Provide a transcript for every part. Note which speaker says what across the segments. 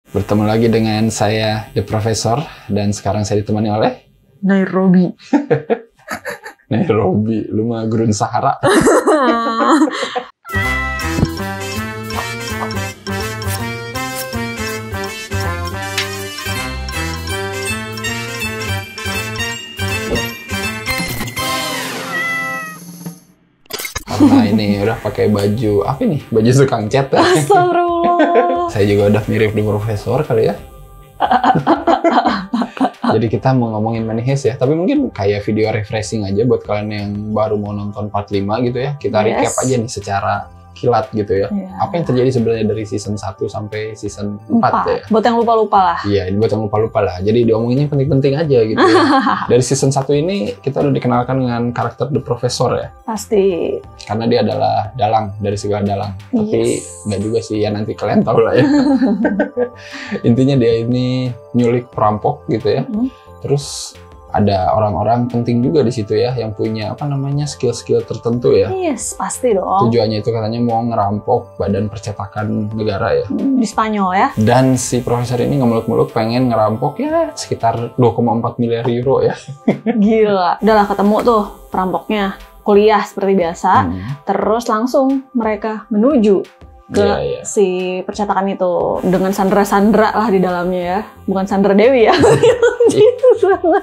Speaker 1: Bertemu lagi dengan saya, The Professor, dan sekarang saya ditemani oleh
Speaker 2: Nairobi.
Speaker 1: Nairobi, lu mah gurun Sahara. Karena ini udah pakai baju apa nih? Baju tukang cat.
Speaker 2: Astagfirullah.
Speaker 1: Saya juga udah mirip The Professor kali ya. Jadi kita mau ngomongin Money Heist ya, tapi mungkin kayak video refreshing aja buat kalian yang baru mau nonton part 5 gitu ya. Kita recap aja nih secara kilat gitu ya. Apa yang terjadi sebenarnya dari season 1 sampai season 4 ya.
Speaker 2: Buat yang lupa-lupa lah.
Speaker 1: Iya, buat yang lupa-lupa lah. Jadi diomonginnya penting-penting aja gitu ya. Dari season 1 ini kita udah dikenalkan dengan karakter The Professor ya.
Speaker 2: Pasti.
Speaker 1: Karena dia adalah dalang dari segala dalang. Tapi nggak juga sih ya, nanti kalian tahu lah ya. Intinya dia ini nyulik perampok gitu ya. Terus ada orang-orang penting juga di situ ya yang punya apa namanya skill-skill tertentu ya.
Speaker 2: Yes, pasti dong.
Speaker 1: Tujuannya itu katanya mau ngerampok badan percetakan negara ya.
Speaker 2: Di Spanyol ya.
Speaker 1: Dan si profesor ini ngemuluk-muluk pengen ngerampok ya sekitar 2,4 miliar euro ya.
Speaker 2: Gila. Udahlah ketemu tuh perampoknya. Kuliah seperti biasa. Terus langsung mereka menuju ke si percetakan itu dengan Sandra-Sandra lah di dalamnya ya, bukan Sandra Dewi ya.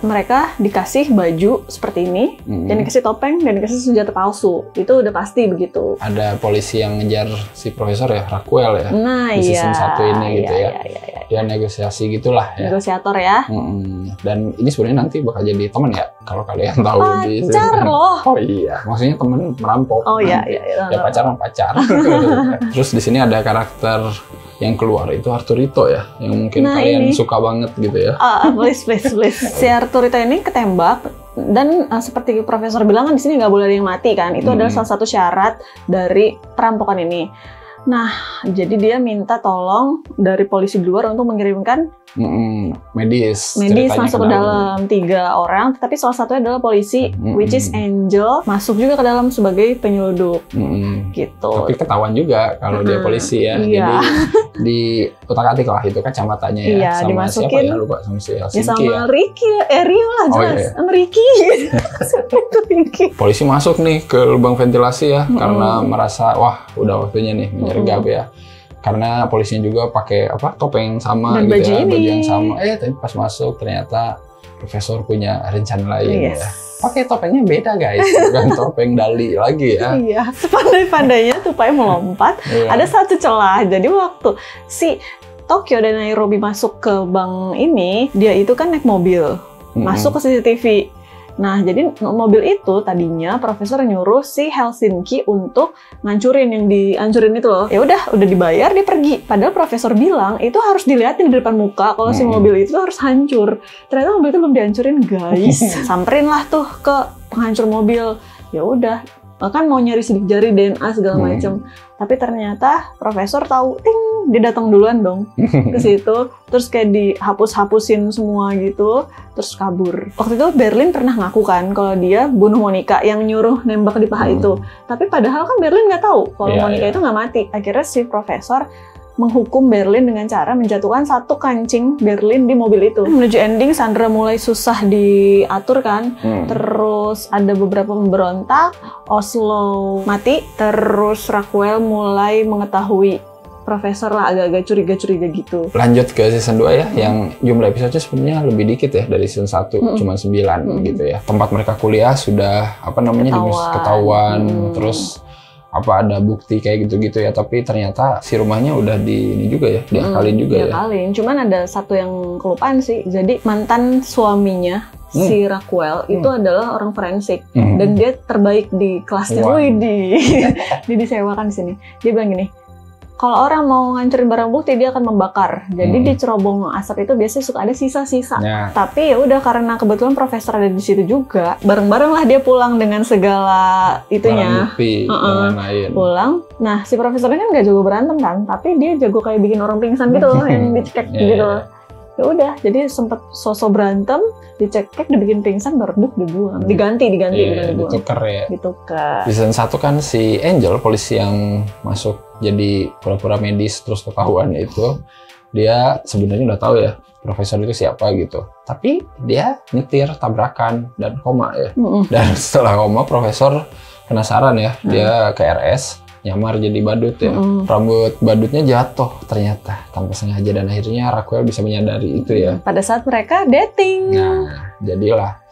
Speaker 2: Mereka dikasih baju seperti ini dan dikasih topeng dan dikasih senjata palsu. Itu udah pasti begitu. Ada
Speaker 1: polisi yang ngejar si profesor ya, Raquel ya.
Speaker 2: Nah,
Speaker 1: di season 1 ini gitu ya. Dia negosiasi gitulah ya.
Speaker 2: Negosiator ya.
Speaker 1: Dan ini sebenarnya nanti bakal jadi teman ya, kalau kalian tahu di
Speaker 2: pacar loh.
Speaker 1: Oh iya, maksudnya temen merampok.
Speaker 2: Oh iya.
Speaker 1: Ya pacar. Terus di sini ada karakter yang keluar itu Arturito ya, yang mungkin kalian suka banget gitu ya.
Speaker 2: Please. Si Arturito ini ketembak dan seperti profesor bilang kan di sini nggak boleh ada yang mati kan. Itu adalah salah satu syarat dari perampokan ini. Nah, jadi dia minta tolong dari polisi di luar untuk mengirimkan medis masuk ke dalam 3 orang, tapi salah satunya adalah polisi, which is Angel, masuk juga ke dalam sebagai penyelundup, gitu. Tapi
Speaker 1: ketahuan juga kalau dia polisi ya, jadi di utak-atik lah itu kacamatanya ya.
Speaker 2: Iya,
Speaker 1: sama
Speaker 2: dimasukin,
Speaker 1: siapa ya, lupa, sama si Helsinki
Speaker 2: sama
Speaker 1: ya.
Speaker 2: Ricky, Rio lah jelas, sama Ricky.
Speaker 1: Polisi masuk nih ke lubang ventilasi ya, karena merasa wah udah waktunya nih menyergap ya. Karena polisinya juga pakai topeng sama
Speaker 2: dan
Speaker 1: gitu baju yang sama. Tapi pas masuk ternyata profesor punya rencana lain ya. Pakai topengnya beda guys, bukan topeng Dali lagi ya.
Speaker 2: Iya, sepandai-pandainya tupai melompat. Ada satu celah. Jadi waktu si Tokyo dan Nairobi masuk ke bank ini, dia itu kan naik mobil, masuk ke CCTV. Nah, jadi mobil itu tadinya profesor nyuruh si Helsinki untuk ngancurin yang dihancurin itu loh. Ya udah dibayar, dia pergi. Padahal profesor bilang itu harus dilihatin di depan muka kalau si mobil itu harus hancur. Ternyata mobil itu belum dihancurin, guys. Samperin lah tuh ke penghancur mobil. Ya udah, bahkan mau nyari sidik jari, DNA segala macam. Tapi ternyata profesor tahu, dia datang duluan dong ke situ, terus kayak dihapus-hapusin semua gitu, terus kabur. Waktu itu Berlin pernah ngaku kan kalau dia bunuh Monica yang nyuruh nembak di paha itu. Tapi padahal kan Berlin nggak tahu kalau Monica itu nggak mati. Akhirnya si profesor menghukum Berlin dengan cara menjatuhkan 1 kancing Berlin di mobil itu. Menuju ending, Sandra mulai susah diatur kan. Terus ada beberapa pemberontak, Oslo mati, terus Raquel mulai mengetahui profesor lah, agak-agak curiga-curiga gitu. Lanjut ke season 2 ya, yang jumlah episodenya sebenarnya lebih dikit ya dari season 1, cuma 9 gitu ya. Tempat mereka kuliah sudah ketahuan, terus ada bukti kayak gitu-gitu ya, tapi ternyata si rumahnya udah diakalin juga ya. Cuman ada satu yang kelupaan sih. Jadi mantan suaminya si Raquel itu adalah orang forensik dan dia terbaik di kelasnya. Disewakan di sini. Dia bilang gini, kalau orang mau ngancurin barang bukti dia akan membakar. Jadi di cerobong asap itu biasanya suka ada sisa-sisa. Tapi ya udah, karena kebetulan profesor ada di situ juga, bareng-bareng lah dia pulang dengan segala itunya. Pulang. Nah, si profesor ini kan nggak jago berantem kan, tapi dia jago kayak bikin orang pingsan gitu loh, yang dicekek gitu. Ya udah, jadi sempet sosok berantem, dicekek, dibikin pingsan, baru dibuang. Diganti bukan dibuang. Ditukar ya. Ditukar. Di season 1 kan si Angel, polisi yang masuk jadi pura-pura medis terus ketahuan itu,
Speaker 1: dia sebenarnya udah tahu ya profesor itu siapa gitu. Tapi dia nyetir tabrakan dan koma ya. Dan setelah koma profesor penasaran ya, dia ke RS nyamar jadi badut ya. Rambut badutnya jatuh ternyata tanpa sengaja dan akhirnya Raquel bisa menyadari itu ya.
Speaker 2: Pada saat mereka dating.
Speaker 1: Nah, jadilah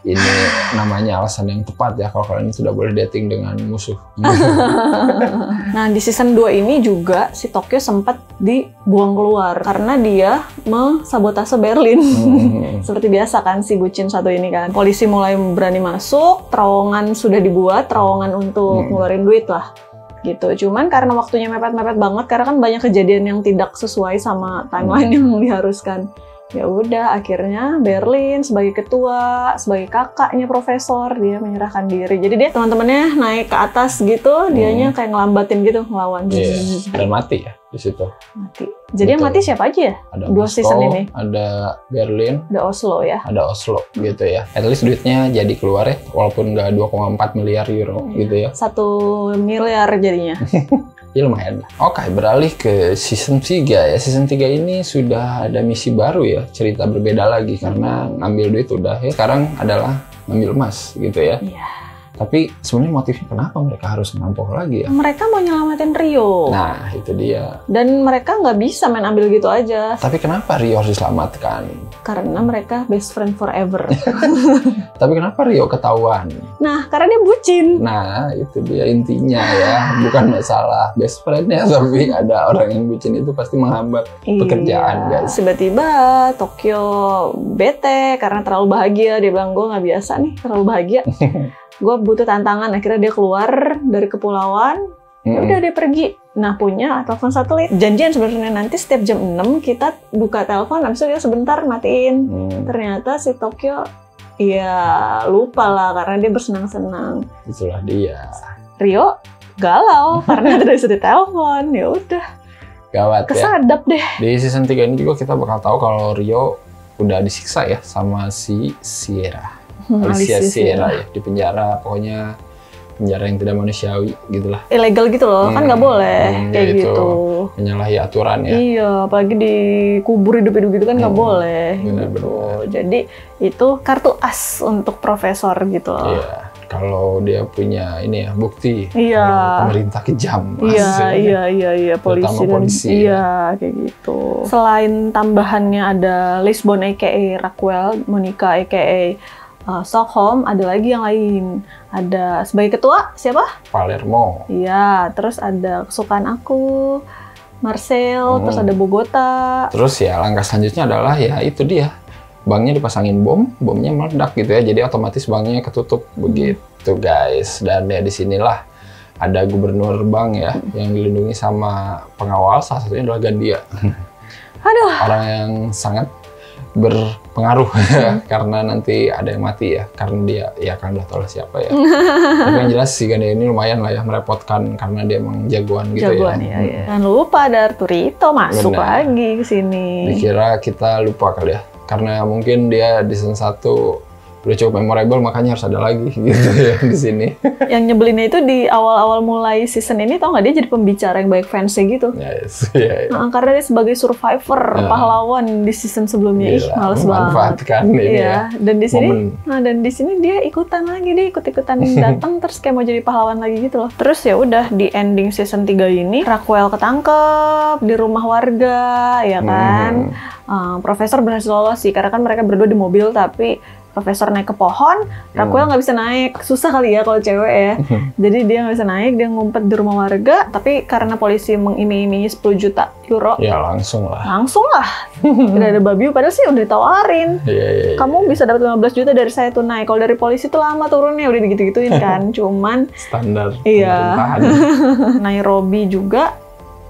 Speaker 1: ini namanya alasan yang tepat ya kalau kalian sudah boleh dating dengan musuh.
Speaker 2: Nah, di season 2 ini juga si Tokyo sempat dibuang keluar karena dia mensabotase Berlin. Seperti biasa kan si bucin satu ini kan. Polisi mulai berani masuk, terowongan sudah dibuat, terowongan untuk ngeluarin duit lah. Gitu. Cuman karena waktunya mepet-mepet banget karena kan banyak kejadian yang tidak sesuai sama timeline yang diharuskan. Ya udah, akhirnya Berlin sebagai ketua, sebagai kakaknya profesor, dia menyerahkan diri. Jadi dia teman-temannya naik ke atas gitu, dianya kayak ngelambatin gitu, ngelawan.
Speaker 1: Dan mati ya di situ.
Speaker 2: Mati. Jadi yang mati siapa aja ya?
Speaker 1: Ada
Speaker 2: 2
Speaker 1: Moskow,
Speaker 2: season ini.
Speaker 1: ada Berlin,
Speaker 2: ada Oslo ya.
Speaker 1: Ada Oslo gitu ya. At least duitnya jadi keluar ya, walaupun nggak 2,4 miliar euro gitu ya.
Speaker 2: 1 miliar jadinya.
Speaker 1: Ya lumayan lah. Oke, beralih ke season 3 ya. Season 3 ini sudah ada misi baru ya. Cerita berbeda lagi karena ngambil duit udah ya. Sekarang adalah ngambil emas gitu ya.
Speaker 2: Iya.
Speaker 1: Tapi sebenarnya motifnya kenapa mereka harus ngerampok lagi ya?
Speaker 2: Mereka mau nyelamatin Rio.
Speaker 1: Nah, itu dia.
Speaker 2: Dan mereka nggak bisa main ambil gitu aja.
Speaker 1: Tapi kenapa Rio harus diselamatkan?
Speaker 2: Karena mereka best friend forever.
Speaker 1: Tapi kenapa Rio ketahuan?
Speaker 2: Nah, karena dia bucin.
Speaker 1: Nah, itu dia intinya ya. Bukan masalah best friend-nya, tapi ada orang yang bucin itu pasti menghambat pekerjaan, guys.
Speaker 2: Tiba-tiba Tokyo bete karena terlalu bahagia. Dia bilang, gue nggak biasa nih terlalu bahagia. Gue butuh tantangan. Akhirnya dia keluar dari kepulauan. Ya udah dia pergi. Nah, punya telepon satelit. Janjian sebenarnya nanti setiap jam 6 kita buka telepon, habis itu dia sebentar matiin. Ternyata si Tokyo ya lupa lah karena dia bersenang-senang.
Speaker 1: Itulah dia.
Speaker 2: Rio galau karena tidak bisa ditelepon. Ya udah.
Speaker 1: Gawat ya.
Speaker 2: Kesadap deh.
Speaker 1: Di season 3 ini juga kita bakal tahu kalau Rio udah disiksa ya sama si Sierra. Alicia Sierra ya, di penjara, pokoknya penjara yang tidak manusiawi gitulah.
Speaker 2: Ilegal gitu loh, kan nggak boleh kayak gitu.
Speaker 1: Menyalahi aturan ya.
Speaker 2: Iya, apalagi dikubur hidup-hidup gitu kan nggak boleh.
Speaker 1: Benar-benar.
Speaker 2: Jadi itu kartu as untuk profesor gitu loh.
Speaker 1: Iya, kalau dia punya ini ya bukti.
Speaker 2: Iya.
Speaker 1: Pemerintah kejam.
Speaker 2: Iya. Polisi. Iya, kayak gitu. Selain tambahannya ada Lisbon aka Raquel, Monica aka Stockholm, ada lagi yang lain. Ada sebagai ketua, siapa?
Speaker 1: Palermo.
Speaker 2: Iya, terus ada kesukaan aku, Marcel, terus ada Bogota.
Speaker 1: Terus ya langkah selanjutnya adalah ya itu dia. Banknya dipasangin bomnya meledak gitu ya. Jadi otomatis banknya ketutup begitu guys. Dan ya disinilah ada gubernur bank ya yang dilindungi sama pengawal, salah satunya adalah Gandia.
Speaker 2: Aduh.
Speaker 1: Orang yang sangat berpengaruh karena nanti ada yang mati ya karena dia ya kan udah tahu lah siapa ya. Tapi yang jelas si Gandia ini lumayan lah ya merepotkan karena dia emang jagoan gitu ya.
Speaker 2: Jangan lupa ada Arturito masuk lagi ke sini.
Speaker 1: Dikira kita lupa kali ya karena mungkin dia di season 1 udah cukup memorable makanya harus ada lagi gitu ya di sini.
Speaker 2: Yang nyebelinnya itu di awal-awal mulai season ini tau nggak dia jadi pembicara yang baik fansnya gitu.
Speaker 1: Yes.
Speaker 2: Nah, karena dia sebagai survivor pahlawan di season sebelumnya. Ih, males banget.
Speaker 1: Manfaatkan ini ya.
Speaker 2: Dan di sini dia ikutan lagi, dia ikut-ikutan datang terus kayak mau jadi pahlawan lagi gitu loh. Terus ya udah di ending season 3 ini Raquel ketangkep di rumah warga ya kan. Profesor berhasil lolos sih karena kan mereka berdua di mobil tapi profesor naik ke pohon, Raquel nggak bisa naik. Susah kali ya kalau cewek ya. Jadi dia nggak bisa naik, dia ngumpet di rumah warga. Tapi karena polisi mengiming-imingi 10 juta euro.
Speaker 1: Ya langsung lah.
Speaker 2: Tidak ada babi, padahal sih udah ditawarin. Kamu bisa dapat 15 juta dari saya tunai. Kalau dari polisi itu lama turunnya, udah gitu-gituin kan. Cuman
Speaker 1: standar.
Speaker 2: Iya. Nairobi juga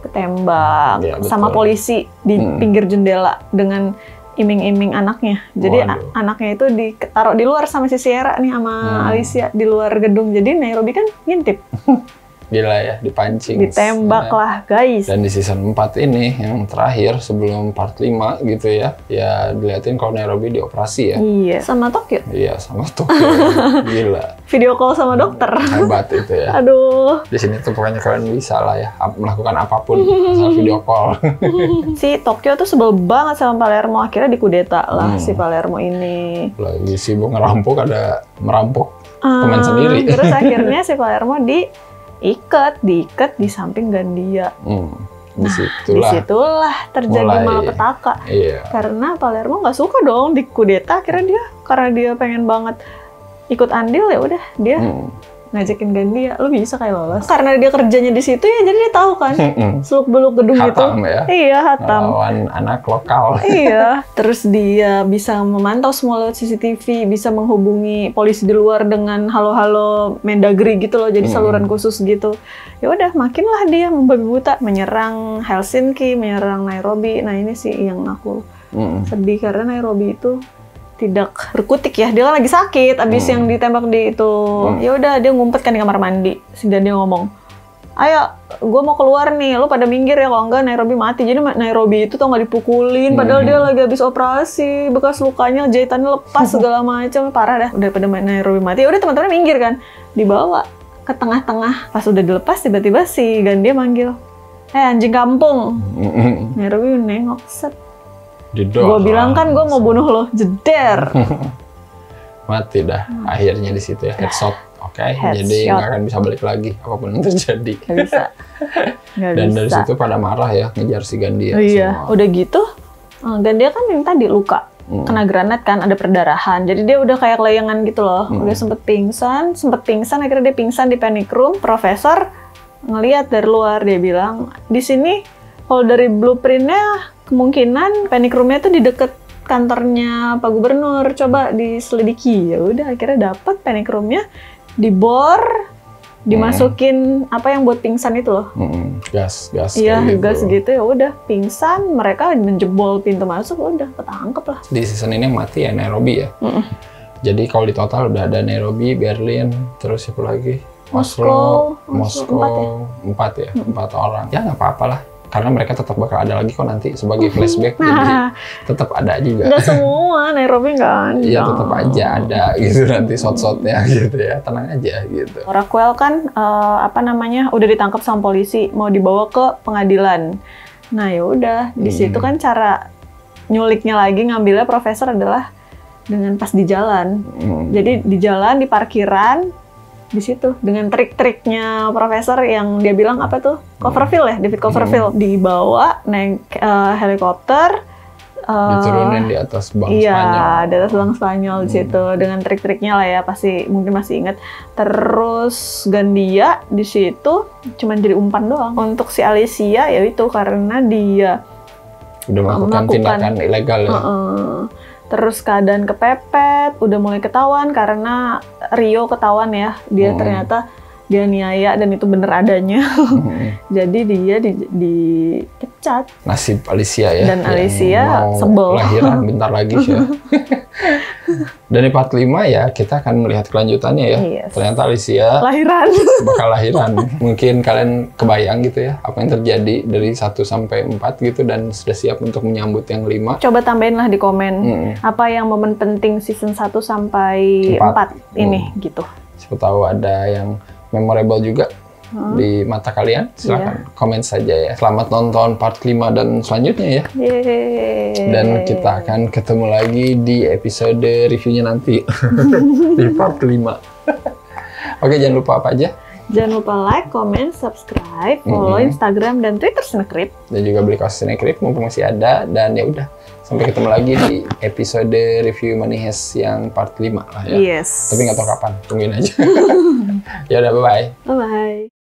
Speaker 2: ketembak sama polisi di pinggir jendela dengan iming-iming anaknya. Jadi anaknya itu ditaruh di luar sama si Sierra nih sama Alicia di luar gedung. Jadi Nairobi kan ngintip.
Speaker 1: Gila ya, dipancing.
Speaker 2: Ditembak lah guys.
Speaker 1: Dan di season 4 ini yang terakhir sebelum part 5 gitu ya, ya dilihatin kalau Nairobi dioperasi ya.
Speaker 2: Iya, sama Tokyo.
Speaker 1: Iya, sama Tokyo. Gila.
Speaker 2: Video call sama dokter.
Speaker 1: Hebat itu ya.
Speaker 2: Aduh.
Speaker 1: Di sini tuh pokoknya kalian bisa lah ya melakukan apapun asal video call.
Speaker 2: Si Tokyo tuh sebel banget sama Palermo, akhirnya dikudeta lah si Palermo ini.
Speaker 1: Lagi sibuk ngerampok, ada merampok teman sendiri.
Speaker 2: Terus akhirnya si Palermo diikat di samping Gandia. Disitulah terjadi malapetaka.
Speaker 1: Iya.
Speaker 2: Karena Palermo nggak suka dong dikudeta, akhirnya karena dia pengen banget ikut andil, ya udah dia ngajakin Gandia, lu bisa kayak lolos. Karena dia kerjanya di situ ya, jadi dia tahu kan seluk-beluk gedung
Speaker 1: Hatam
Speaker 2: itu.
Speaker 1: Ya?
Speaker 2: Iya, Hatam.
Speaker 1: Lawan anak lokal.
Speaker 2: Iya. Terus dia bisa memantau semua lewat CCTV, bisa menghubungi polisi di luar dengan halo-halo Mendagri gitu loh, jadi saluran khusus gitu. Ya udah, makinlah dia membabi buta, menyerang Helsinki, menyerang Nairobi. Nah ini sih yang aku sedih, karena Nairobi itu tidak berkutik ya, dia kan lagi sakit abis yang ditembak di itu. Ya udah, dia ngumpet kan di kamar mandi, dan dia ngomong, ayo gue mau keluar nih, lu pada minggir ya, kalau enggak Nairobi mati. Jadi Nairobi itu tuh nggak dipukulin, padahal dia lagi habis operasi, bekas lukanya jahitannya lepas segala macam, parah dah. Udah pada Nairobi mati, ya udah teman-teman minggir kan, dibawa ke tengah-tengah. Pas udah dilepas, tiba-tiba si Gandia manggil, anjing kampung. Nairobi nengok, set. Gue bilang kan gue mau bunuh lo, jeder.
Speaker 1: Mati dah. Akhirnya di situ ya, headshot. Oke, jadi nggak akan bisa balik lagi apapun yang terjadi.
Speaker 2: Nggak bisa.
Speaker 1: Dan dari situ pada marah ya, ngejar si Gandia.
Speaker 2: Iya, udah gitu Gandia kan yang tadi luka, kena granat kan, ada perdarahan. Jadi dia udah kayak kelayangan gitu loh. Udah sempet pingsan, akhirnya dia pingsan di panic room. Profesor ngelihat dari luar, dia bilang, di sini kalau dari blueprintnya kemungkinan panic room-nya tuh di deket kantornya Pak Gubernur, coba diselidiki. Ya udah, akhirnya dapat panic room-nya, dibor, dimasukin apa yang buat pingsan itu loh.
Speaker 1: Gas.
Speaker 2: Iya,
Speaker 1: gitu.
Speaker 2: gas gitu. Ya udah, pingsan, mereka menjebol pintu masuk, udah ketangkep lah.
Speaker 1: Di season ini yang mati ya Nairobi ya. Jadi kalau di total udah ada Nairobi, Berlin, terus siapa lagi? Moskow, 4 ya, 4 orang. Ya nggak apa-apa lah. Karena mereka tetap bakal ada lagi kok nanti sebagai flashback, jadi tetap ada juga.
Speaker 2: Nggak semua, Nairobi nggak ada.
Speaker 1: Iya, tetap aja ada gitu nanti shot-shotnya gitu ya, tenang aja gitu.
Speaker 2: Rockwell kan udah ditangkap sama polisi, mau dibawa ke pengadilan. Nah ya udah, di situ kan cara nyuliknya lagi, ngambilnya profesor adalah dengan pas di jalan. Jadi di jalan, di parkiran, di situ dengan trik-triknya profesor yang dia bilang apa tuh, Copperfield ya, David Copperfield, dibawa naik helikopter,
Speaker 1: diturunin di atas bank Spanyol.
Speaker 2: Iya, di atas bank Spanyol di situ dengan trik-triknya lah ya, pasti mungkin masih ingat. Terus Gandia di situ cuma jadi umpan doang untuk si Alicia, ya itu karena dia
Speaker 1: udah melakukan tindakan ilegal ya.
Speaker 2: Terus keadaan kepepet, udah mulai ketahuan karena Rio ketahuan ya, dia ternyata dia niaya dan itu bener adanya. Jadi dia dipecat.
Speaker 1: Nasib Alicia ya.
Speaker 2: Dan Alicia sebel.
Speaker 1: Lahiran bentar lagi sih ya. Dan di part 5 ya kita akan melihat kelanjutannya ya.
Speaker 2: Yes.
Speaker 1: Ternyata Alicia bakal lahiran. Mungkin kalian kebayang gitu ya apa yang terjadi dari 1 sampai 4 gitu, dan sudah siap untuk menyambut yang 5.
Speaker 2: Coba tambahin lah di komen apa yang momen penting season 1 sampai 4 ini gitu.
Speaker 1: Siapa tahu ada yang memorable juga di mata kalian. Silahkan komen saja ya. Selamat nonton part 5 dan selanjutnya ya. Dan kita akan ketemu lagi di episode reviewnya nanti di part 5. Oke, jangan lupa apa aja?
Speaker 2: Jangan lupa like, comment, subscribe, follow Instagram dan Twitter Cinecrip.
Speaker 1: Dan juga beli kaos Cinecrip mumpung masih ada. Dan ya udah, sampai ketemu lagi di episode review Money Heist yang part 5 lah ya.
Speaker 2: Yes.
Speaker 1: Tapi nggak tahu kapan, tungguin aja. Ya udah, bye-bye.
Speaker 2: Bye-bye.